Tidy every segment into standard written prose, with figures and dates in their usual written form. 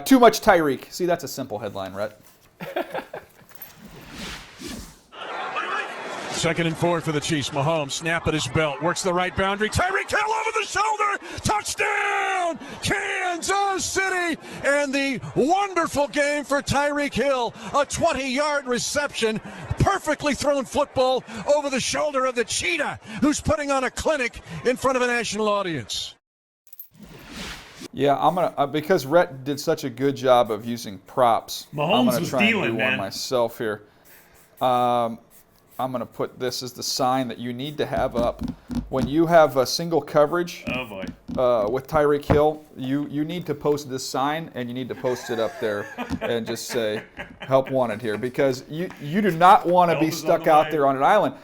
Too much Tyreek. See, that's a simple headline, Rhett. 2nd and 4 for the Chiefs. Mahomes, snap at his belt, works the right boundary. Tyreek Hill over the shoulder. Touchdown, Kansas City. And the wonderful game for Tyreek Hill. A 20-yard reception. Perfectly thrown football over the shoulder of the cheetah, who's putting on a clinic in front of a national audience. Yeah, I'm gonna because Rhett did such a good job of using props. Mahomes I'm gonna was try and dealing, do man. one myself here. I'm gonna put this as the sign that you need to have up when you have a single coverage. Oh boy. With Tyreek Hill, you need to post this sign and you need to post it up there and just say help wanted here, because you do not want to be stuck out there on an island.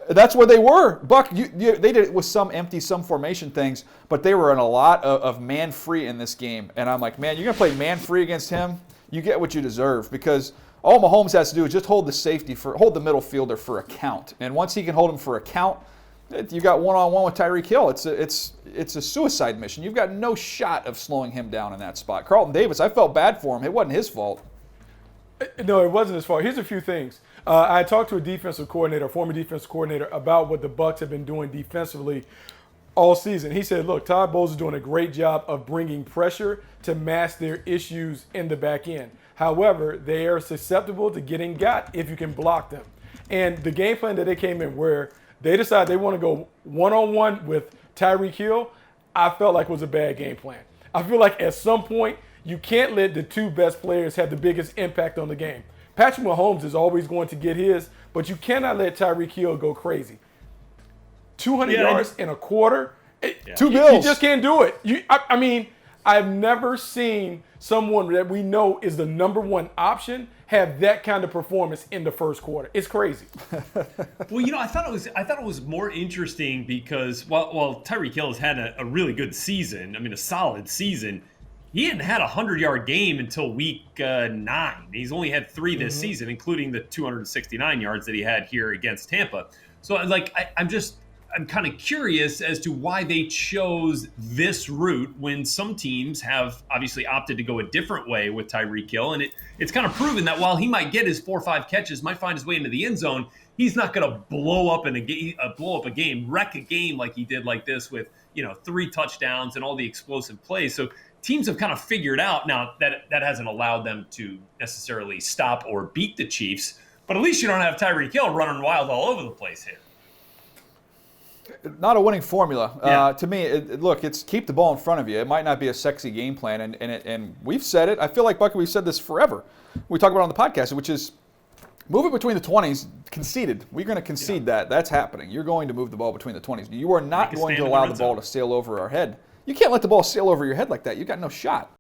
That's where they were. Buck, they did it with some empty, some formation things, but they were in a lot of man-free in this game. And I'm like, man, you're going to play man-free against him? You get what you deserve, because all Mahomes has to do is just hold the middle fielder for a count. And once he can hold him for a count, you got one-on-one with Tyreek Hill. It's a suicide mission. You've got no shot of slowing him down in that spot. Carlton Davis, I felt bad for him. It wasn't his fault. No, it wasn't his fault. Here's a few things. I talked to a former defensive coordinator, about what the Bucs have been doing defensively all season. He said, look, Todd Bowles is doing a great job of bringing pressure to mask their issues in the back end. However, they are susceptible to getting got if you can block them. And the game plan that they came in, where they decided they want to go one-on-one with Tyreek Hill, I felt like was a bad game plan. I feel like at some point, you can't let the two best players have the biggest impact on the game. Patrick Mahomes is always going to get his, but you cannot let Tyreek Hill go crazy. 200 yards in a quarter, 2 bills. You just can't do it. I mean, I've never seen someone that we know is the number one option have that kind of performance in the first quarter. It's crazy. Well, I thought it was more interesting because while Tyreek Hill has had a really good season, I mean a solid season, he hadn't had a 100-yard game until week 9. He's only had 3 this season, including the 269 yards that he had here against Tampa. So I'm kind of curious as to why they chose this route when some teams have obviously opted to go a different way with Tyreek Hill. And it's kind of proven that while he might get his 4 or 5 catches, might find his way into the end zone, he's not going to blow up a game, wreck a game like he did like this with 3 touchdowns and all the explosive plays. So teams have kind of figured out now that hasn't allowed them to necessarily stop or beat the Chiefs, but at least you don't have Tyreek Hill running wild all over the place here. Not a winning formula. Yeah. To me, look, it's keep the ball in front of you. It might not be a sexy game plan, and we've said it. I feel like, Bucky, we've said this forever. We talk about it on the podcast, which is move it between the 20s, conceded. We're going to concede that. That's happening. You're going to move the ball between the 20s. You are not going to allow the ball to sail over our head. You can't let the ball sail over your head like that. You've got no shot.